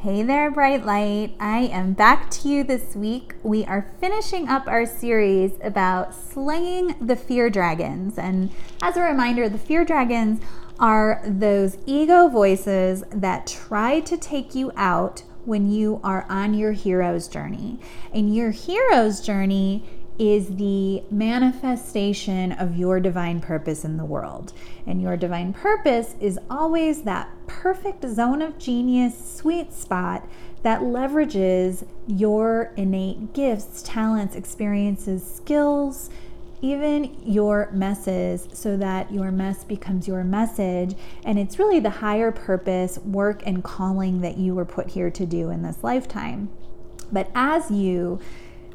Hey there, bright light. I am back to you this week. We are finishing up our series about slaying the fear dragons. And as a reminder, the fear dragons are those ego voices that try to take you out when you are on your hero's journey. And your hero's journey is the manifestation of your divine purpose in the world. And your divine purpose is always that perfect zone of genius, sweet spot that leverages your innate gifts, talents, experiences, skills, even your messes, so that your mess becomes your message. And it's really the higher purpose, work, and calling that you were put here to do in this lifetime. But as you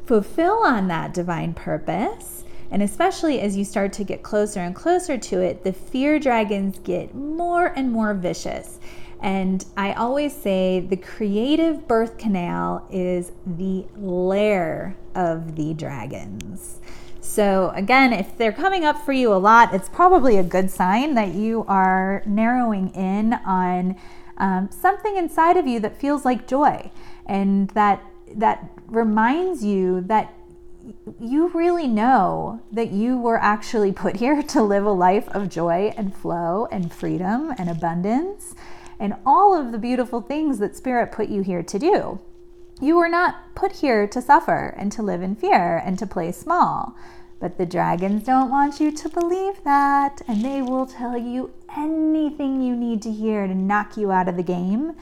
fulfill on that divine purpose, and especially as you start to get closer and closer to it, the fear dragons get more and more vicious. And I always say the creative birth canal is the lair of the dragons. So again, if they're coming up for you a lot, it's probably a good sign that you are narrowing in on something inside of you that feels like joy, and that reminds you that you really know that you were actually put here to live a life of joy and flow and freedom and abundance and all of the beautiful things that Spirit put you here to do. You were not put here to suffer and to live in fear and to play small. But the dragons don't want you to believe that, and they will tell you anything you need to hear to knock you out of the game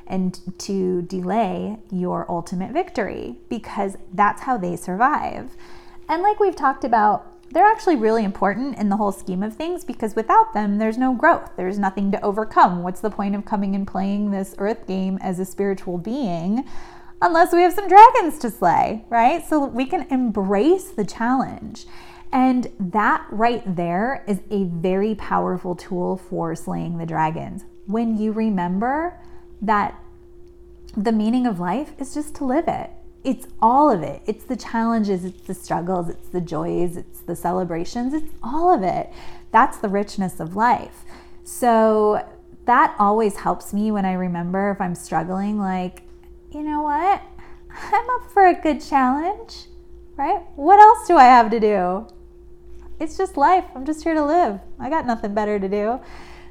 and to delay your ultimate victory, because that's how they survive. And like we've talked about, they're actually really important in the whole scheme of things, because without them, there's no growth. There's nothing to overcome. What's the point of coming and playing this earth game as a spiritual being unless we have some dragons to slay, right? So we can embrace the challenge. And that right there is a very powerful tool for slaying the dragons. When you remember that the meaning of life is just to live it. It's all of it. It's the challenges, it's the struggles, it's the joys, it's the celebrations, it's all of it. That's the richness of life. So that always helps me when I remember if I'm struggling, like, you know what? I'm up for a good challenge, right? What else do I have to do? It's just life. I'm just here to live. I got nothing better to do.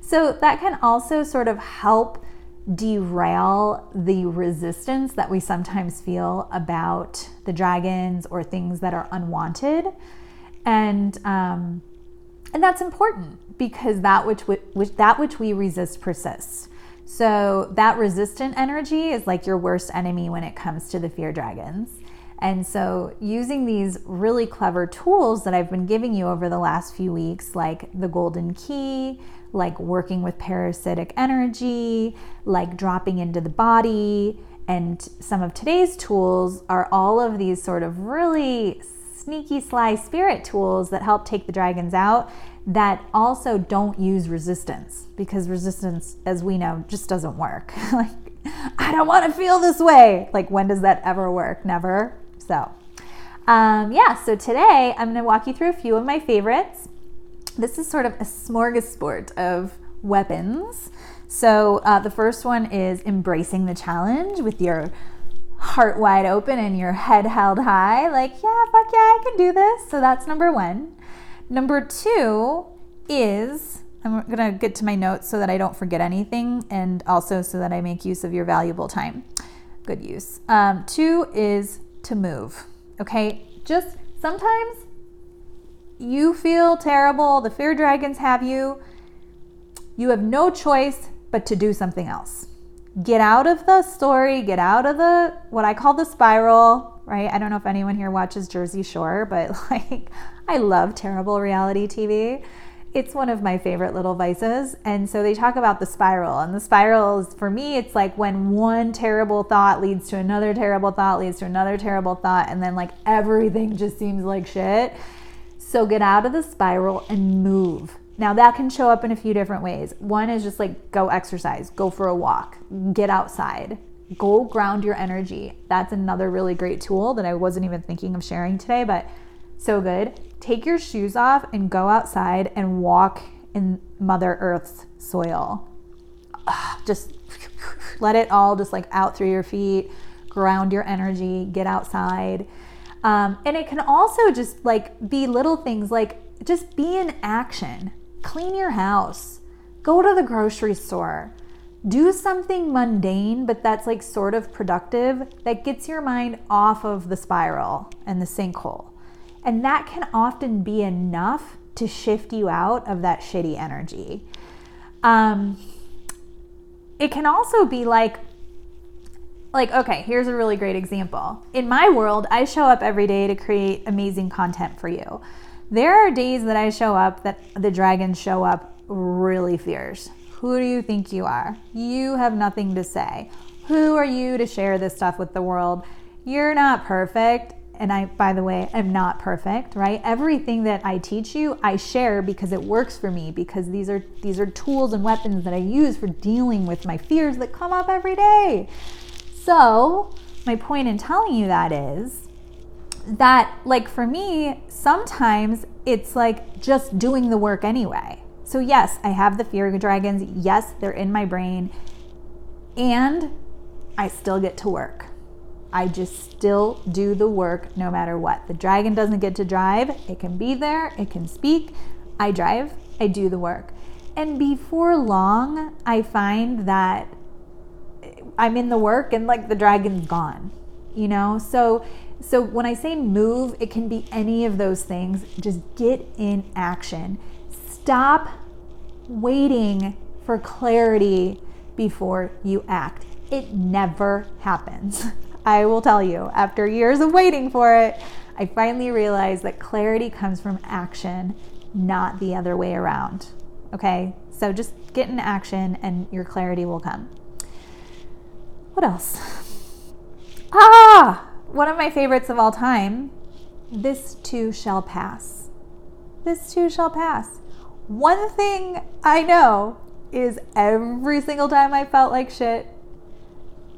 So that can also sort of help derail the resistance that we sometimes feel about the dragons or things that are unwanted. And that's important, because that which we resist persists. So that resistant energy is like your worst enemy when it comes to the fear dragons. And so using these really clever tools that I've been giving you over the last few weeks, like the golden key, like working with parasitic energy, like dropping into the body, and some of today's tools are all of these sort of really sneaky, sly spirit tools that help take the dragons out, that also don't use resistance, because resistance, as we know, just doesn't work. Like, I don't want to feel this way. Like, when does that ever work? Never. So, so today I'm going to walk you through a few of my favorites. This is sort of a smorgasbord of weapons. So the first one is embracing the challenge with your heart wide open and your head held high. Like, yeah, fuck yeah, I can do this. So that's number one. Number two is, I'm going to get to my notes so that I don't forget anything, and also so that I make use of your valuable time. Good use. Two is to move. Okay. Just sometimes you feel terrible. The fear dragons have you. You have no choice but to do something else. Get out of the story, get out of what I call the spiral, right? I don't know if anyone here watches Jersey Shore, but like, I love terrible reality TV. It's one of my favorite little vices. And so they talk about the spiral, and the spiral is, for me, it's like when one terrible thought leads to another terrible thought, leads to another terrible thought, and then like everything just seems like shit. So get out of the spiral and move. Now that can show up in a few different ways. One is just like, go exercise, go for a walk, get outside, go ground your energy. That's another really great tool that I wasn't even thinking of sharing today, but so good. Take your shoes off and go outside and walk in Mother Earth's soil. Just let it all just like out through your feet, ground your energy, get outside. And it can also just like be little things, like just be in action, clean your house, go to the grocery store, do something mundane, but that's like sort of productive, that gets your mind off of the spiral and the sinkhole. And that can often be enough to shift you out of that shitty energy. It can also be like, okay, here's a really great example. In my world, I show up every day to create amazing content for you. There are days that I show up that the dragons show up really fierce. Who do you think you are? You have nothing to say. Who are you to share this stuff with the world? You're not perfect. And I, by the way, am not perfect, right? Everything that I teach you, I share because it works for me, because these are tools and weapons that I use for dealing with my fears that come up every day. So my point in telling you that is that, like, for me, sometimes it's like just doing the work anyway. So yes, I have the fear dragons. Yes, they're in my brain, and I still get to work. I just still do the work no matter what. The dragon doesn't get to drive. It can be there. It can speak. I drive. I do the work. And before long, I find that I'm in the work and like the dragon's gone, you know? So when I say move, it can be any of those things. Just get in action. Stop waiting for clarity before you act. It never happens. I will tell you, after years of waiting for it, I finally realized that clarity comes from action, not the other way around. Okay? So just get in action and your clarity will come. What else? One of my favorites of all time. This too shall pass. This too shall pass. One thing I know is every single time I felt like shit,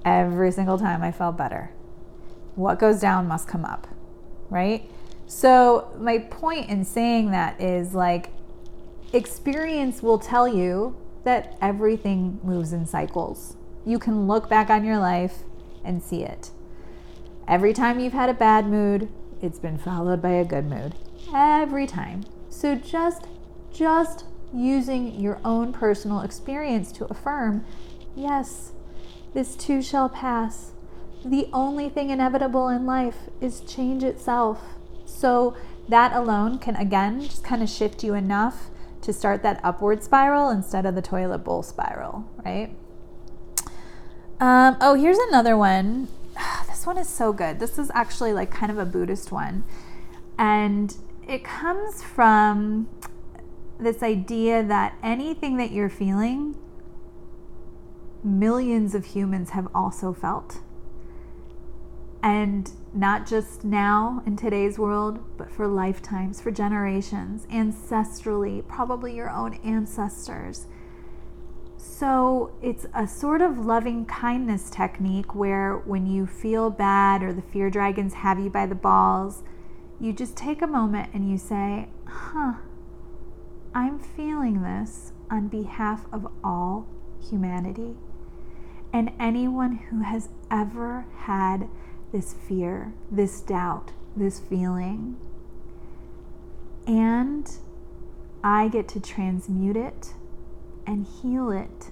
every single time I felt better. What goes down must come up, right? So my point in saying that is, like, experience will tell you that everything moves in cycles. You can look back on your life and see it. Every time you've had a bad mood, it's been followed by a good mood. Every time. So just using your own personal experience to affirm, yes, this too shall pass. The only thing inevitable in life is change itself. So that alone can, again, just kind of shift you enough to start that upward spiral instead of the toilet bowl spiral, right? Here's another one. This one is so good. This is actually like kind of a Buddhist one. And it comes from this idea that anything that you're feeling, millions of humans have also felt. And not just now in today's world, but for lifetimes, for generations, ancestrally, probably your own ancestors. So it's a sort of loving kindness technique where when you feel bad or the fear dragons have you by the balls, you just take a moment and you say, I'm feeling this on behalf of all humanity and anyone who has ever had this fear, this doubt, this feeling. And I get to transmute it and heal it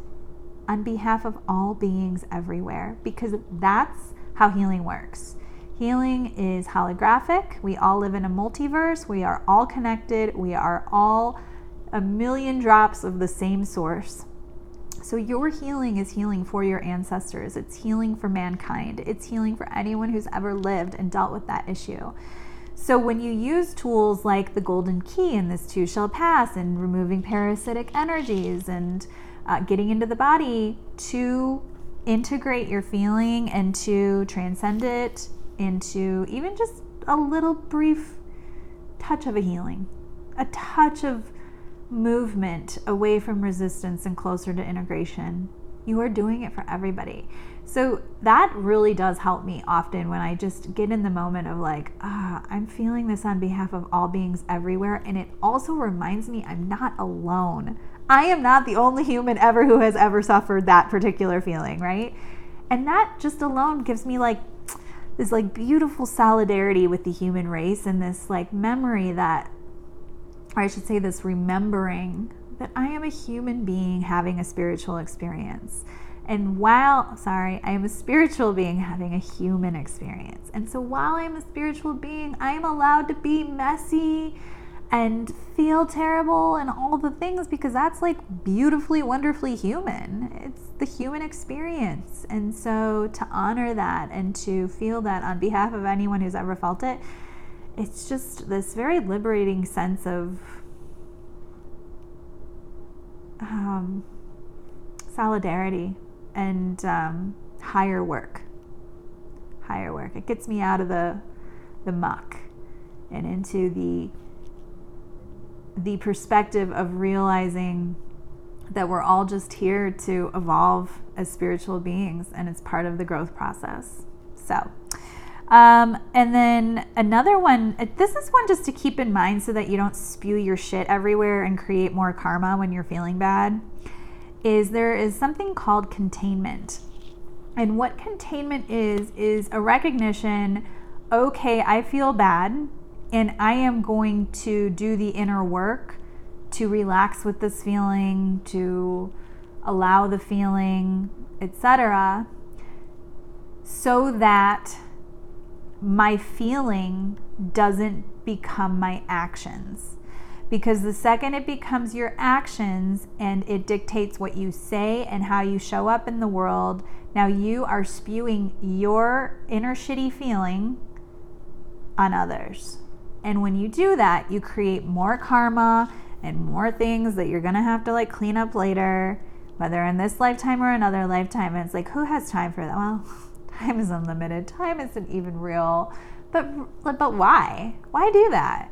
on behalf of all beings everywhere, because that's how healing works. Healing is holographic. We all live in a multiverse. We are all connected. We are all a million drops of the same source. So your healing is healing for your ancestors. It's healing for mankind. It's healing for anyone who's ever lived and dealt with that issue. So when you use tools like the golden key and this too shall pass and removing parasitic energies and getting into the body to integrate your feeling and to transcend it into even just a little brief touch of a healing, a touch of movement away from resistance and closer to integration, You are doing it for everybody. So that really does help me often when I just get in the moment of like, I'm feeling this on behalf of all beings everywhere. And it also reminds me I'm not alone. I am not the only human ever who has ever suffered that particular feeling, right? And that just alone gives me like this like beautiful solidarity with the human race, and this like memory that, or I should say this remembering that I am a human being having a spiritual experience. And I am a spiritual being having a human experience. And so while I'm a spiritual being, I am allowed to be messy and feel terrible and all the things, because that's like beautifully, wonderfully human. It's the human experience. And so to honor that and to feel that on behalf of anyone who's ever felt it, it's just this very liberating sense of solidarity and higher work. It gets me out of the muck and into the perspective of realizing that we're all just here to evolve as spiritual beings, and it's part of the growth process. So, and then another one, this is one just to keep in mind so that you don't spew your shit everywhere and create more karma when you're feeling bad, is there is something called containment. And what containment is a recognition, okay, I feel bad, and I am going to do the inner work to relax with this feeling, to allow the feeling, etc., so that my feeling doesn't become my actions. Because the second it becomes your actions and it dictates what you say and how you show up in the world, now you are spewing your inner shitty feeling on others. And when you do that, you create more karma and more things that you're gonna have to like clean up later, whether in this lifetime or another lifetime. And it's like, who has time for that? Well, time is unlimited. Time isn't even real. But why? Why do that?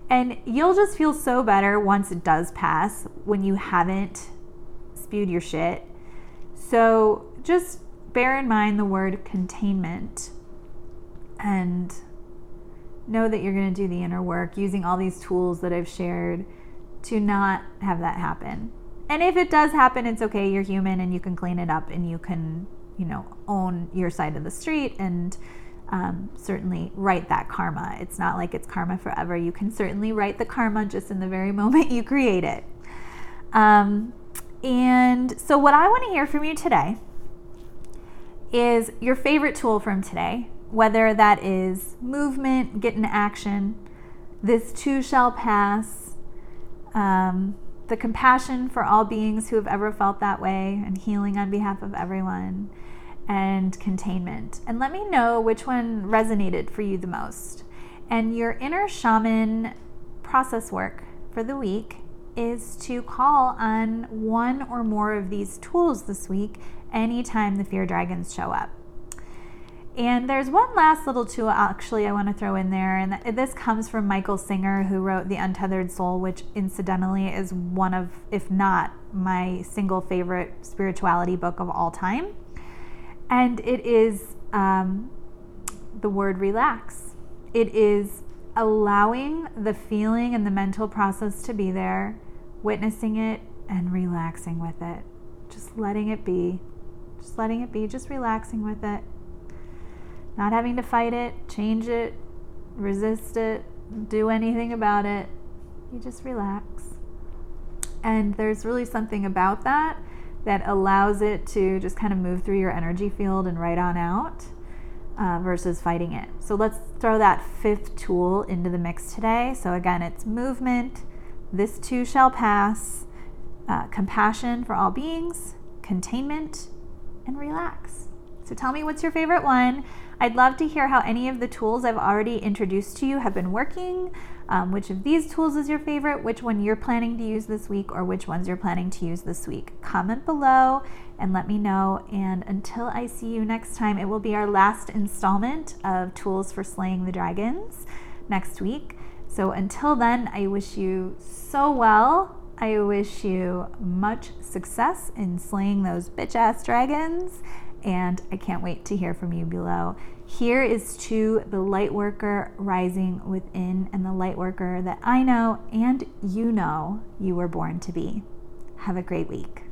And you'll just feel so better once it does pass, when you haven't spewed your shit. So just bear in mind the word containment and know that you're going to do the inner work using all these tools that I've shared to not have that happen. And if it does happen, it's okay. You're human and you can clean it up, and you can, own your side of the street and certainly right that karma. It's not like it's karma forever. You can certainly right the karma just in the very moment you create it. And so what I want to hear from you today is your favorite tool from today, whether that is movement, get in action, this too shall pass, the compassion for all beings who have ever felt that way, and healing on behalf of everyone, and containment. And let me know which one resonated for you the most. And your inner shaman process work for the week is to call on one or more of these tools this week anytime the fear dragons show up. And there's one last little tool actually I want to throw in there, and this comes from Michael Singer, who wrote The Untethered Soul, which incidentally is one of, if not my single favorite spirituality book of all time. And it is the word relax. It is allowing the feeling and the mental process to be there, witnessing it, and relaxing with it. Just letting it be. Just letting it be. Just relaxing with it. Not having to fight it, change it, resist it, do anything about it. You just relax. And there's really something about that allows it to just kind of move through your energy field and right on out versus fighting it. So let's throw that fifth tool into the mix today. So again, it's movement, this too shall pass, compassion for all beings, containment, and relax. So tell me, what's your favorite one? I'd love to hear how any of the tools I've already introduced to you have been working. Which of these tools is your favorite? Which one you're planning to use this week, or which ones you're planning to use this week? Comment below and let me know. And until I see you next time, it will be our last installment of Tools for Slaying the Dragons next week. So until then, I wish you so well. I wish you much success in slaying those bitch-ass dragons, and I can't wait to hear from you below. Here is to the light worker rising within and the light worker that I know and you know you were born to be. Have a great week.